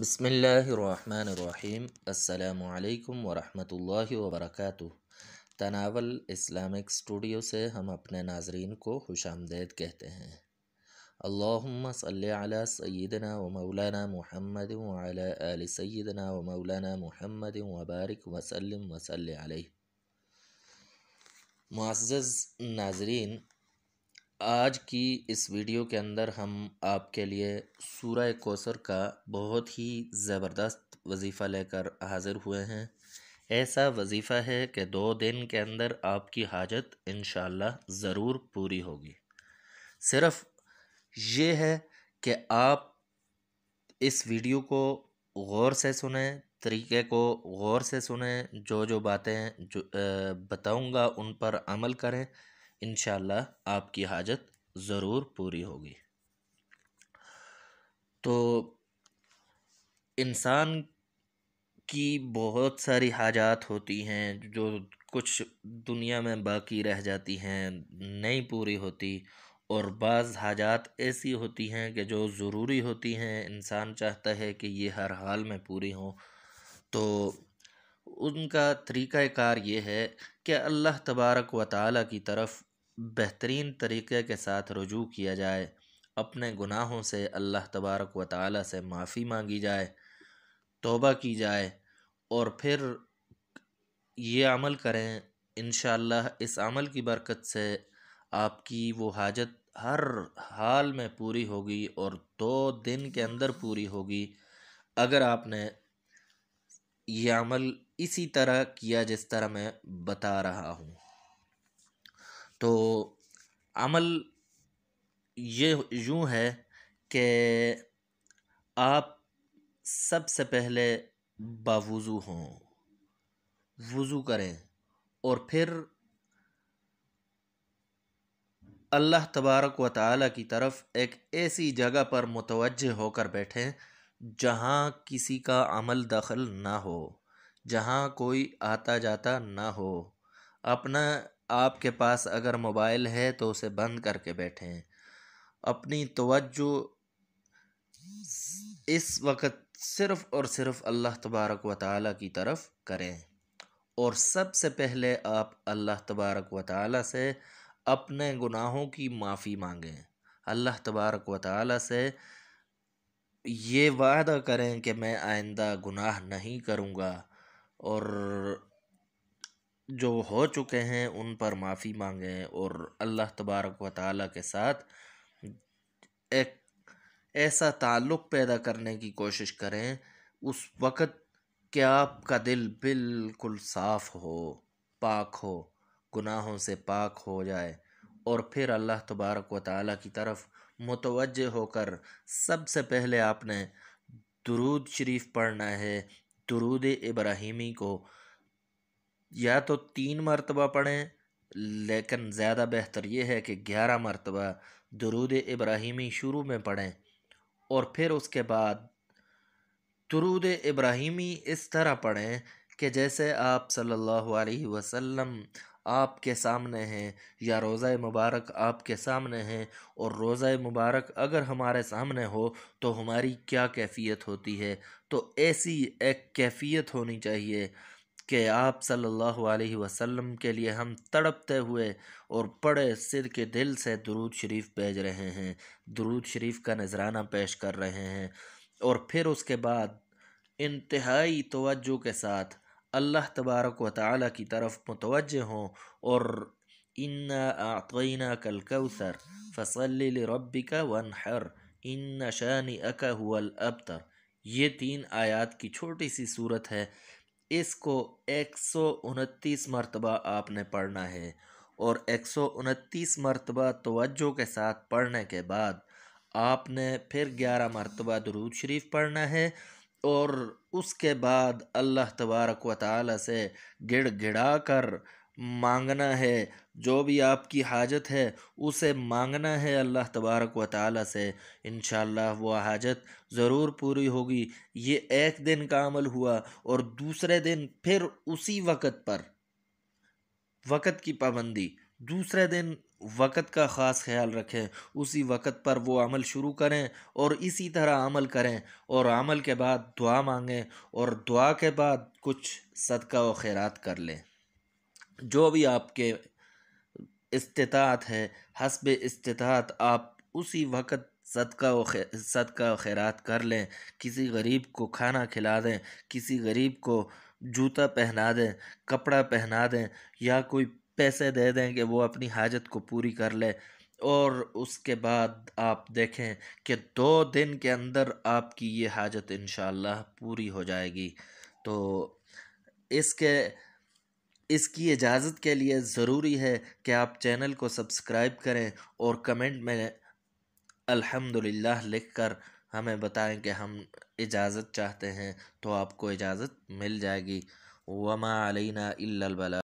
بسم اللہ الرحمن الرحیم۔ السلام علیکم ورحمۃ اللہ وبرکاتہ۔ تناول اسلامک اسٹوڈیو سے ہم اپنے ناظرین کو خوش آمدید کہتے ہیں۔ اللہم صلی علی سیدنا و مولانا محمد وعلی آل سیدنا و مولانا محمد وبارک وسلم وصلی علیہ۔ معزز ناظرین، آج کی اس ویڈیو کے اندر ہم آپ کے لیے سورہ کوثر کا بہت ہی زبردست وظیفہ لے کر حاضر ہوئے ہیں۔ ایسا وظیفہ ہے کہ 2 دن کے اندر آپ کی حاجت انشاءاللہ ضرور پوری ہوگی۔ صرف یہ ہے کہ آپ اس ویڈیو کو غور سے سنیں، طریقے کو غور سے سنیں، جو باتیں بتاؤں گا ان پر عمل کریں، انشاءاللہ آپ کی حاجت ضرور پوری ہوگی۔ تو انسان کی بہت ساری حاجات ہوتی ہیں جو کچھ دنیا میں باقی رہ جاتی ہیں، نہیں پوری ہوتی، اور بعض حاجات ایسی ہوتی ہیں کہ جو ضروری ہوتی ہیں، انسان چاہتا ہے کہ یہ ہر حال میں پوری ہوں۔ تو ان کا طریقہ کار یہ ہے کہ اللہ تبارک و تعالیٰ کی طرف بہترین طریقے کے ساتھ رجوع کیا جائے، اپنے گناہوں سے اللہ تبارک و تعالیٰ سے معافی مانگی جائے، توبہ کی جائے، اور پھر یہ عمل کریں۔ انشاءاللہ اس عمل کی برکت سے آپ کی وہ حاجت ہر حال میں پوری ہوگی، اور 2 دن کے اندر پوری ہوگی اگر آپ نے یہ عمل اسی طرح کیا جس طرح میں بتا رہا ہوں۔ تو عمل یہ یوں ہے کہ آپ سب سے پہلے باوضو ہوں، وضو کریں، اور پھر اللہ تبارک و تعالیٰ کی طرف ایک ایسی جگہ پر متوجہ ہو کر بیٹھیں جہاں کسی کا عمل دخل نہ ہو، جہاں کوئی آتا جاتا نہ ہو۔ آپ کے پاس اگر موبائل ہے تو اسے بند کر کے بیٹھیں۔ اپنی توجہ اس وقت صرف اور صرف اللہ تبارک و تعالیٰ کی طرف کریں، اور سب سے پہلے آپ اللہ تبارک و تعالیٰ سے اپنے گناہوں کی معافی مانگیں۔ اللہ تبارک و تعالیٰ سے یہ وعدہ کریں کہ میں آئندہ گناہ نہیں کروں گا، اور جو ہو چکے ہیں ان پر معافی مانگیں، اور اللہ تبارک و تعالیٰ کے ساتھ ایک ایسا تعلق پیدا کرنے کی کوشش کریں اس وقت کہ آپ کا دل بالکل صاف ہو، پاک ہو، گناہوں سے پاک ہو جائے، اور پھر اللہ تبارک و تعالیٰ کی طرف متوجہ ہو کر سب سے پہلے آپ نے درود شریف پڑھنا ہے۔ درود ابراہیمی کو یا تو 3 مرتبہ پڑھیں، لیکن زیادہ بہتر یہ ہے کہ 11 مرتبہ درود ابراہیمی شروع میں پڑھیں، اور پھر اس کے بعد درود ابراہیمی اس طرح پڑھیں کہ جیسے آپ صلی اللہ علیہ وسلم آپ کے سامنے ہیں، یا روضہ مبارک آپ کے سامنے ہیں، اور روضہ مبارک اگر ہمارے سامنے ہو تو ہماری کیا کیفیت ہوتی ہے۔ تو ایسی ایک کیفیت ہونی چاہیے کہ آپ صلی اللہ علیہ وسلم کے لیے ہم تڑپتے ہوئے اور بڑے صدق کے دل سے درود شریف بھیج رہے ہیں، درود شریف کا نذرانہ پیش کر رہے ہیں، اور پھر اس کے بعد انتہائی توجہ کے ساتھ اللہ تبارک و تعالیٰ کی طرف متوجہ ہوں، اور اِنَّا أَعْطَيْنَاكَ الْكَوْثَرَ فَصَلِّ لِرَبِّكَ وَانْحَرْ إِنَّ شَانِئَكَ هُوَ الْأَبْتَرُ۔ یہ 3 آیات کی چھوٹی سی صورت ہے، اس کو 129 مرتبہ آپ نے پڑھنا ہے، اور 129 مرتبہ توجہ کے ساتھ پڑھنے کے بعد آپ نے پھر 11 مرتبہ درود شریف پڑھنا ہے، اور اس کے بعد اللہ تبارک و تعالیٰ سے گڑ گڑا کر مانگنا ہے، جو بھی آپ کی حاجت ہے اسے مانگنا ہے اللہ تبارک و تعالیٰ سے۔ انشاءاللہ وہ حاجت ضرور پوری ہوگی۔ یہ 1 دن کا عمل ہوا، اور دوسرے دن پھر اسی وقت پر، وقت کی پابندی، دوسرے دن وقت کا خاص خیال رکھیں، اسی وقت پر وہ عمل شروع کریں اور اسی طرح عمل کریں، اور عمل کے بعد دعا مانگیں، اور دعا کے بعد کچھ صدقہ و خیرات کر لیں۔ جو بھی آپ کے استطاعت ہے، حسب استطاعت آپ اسی وقت صدقہ و خیرات کر لیں۔ کسی غریب کو کھانا کھلا دیں، کسی غریب کو جوتا پہنا دیں، کپڑا پہنا دیں، یا کوئی پیسے دے دیں کہ وہ اپنی حاجت کو پوری کر لے، اور اس کے بعد آپ دیکھیں کہ 2 دن کے اندر آپ کی یہ حاجت انشاءاللہ پوری ہو جائے گی۔ تو اس کے اس کی اجازت کے لیے ضروری ہے کہ آپ چینل کو سبسکرائب کریں اور کمنٹ میں الحمدللہ لکھ کر ہمیں بتائیں کہ ہم اجازت چاہتے ہیں، تو آپ کو اجازت مل جائے گی۔ وما علینا الا البلاغ۔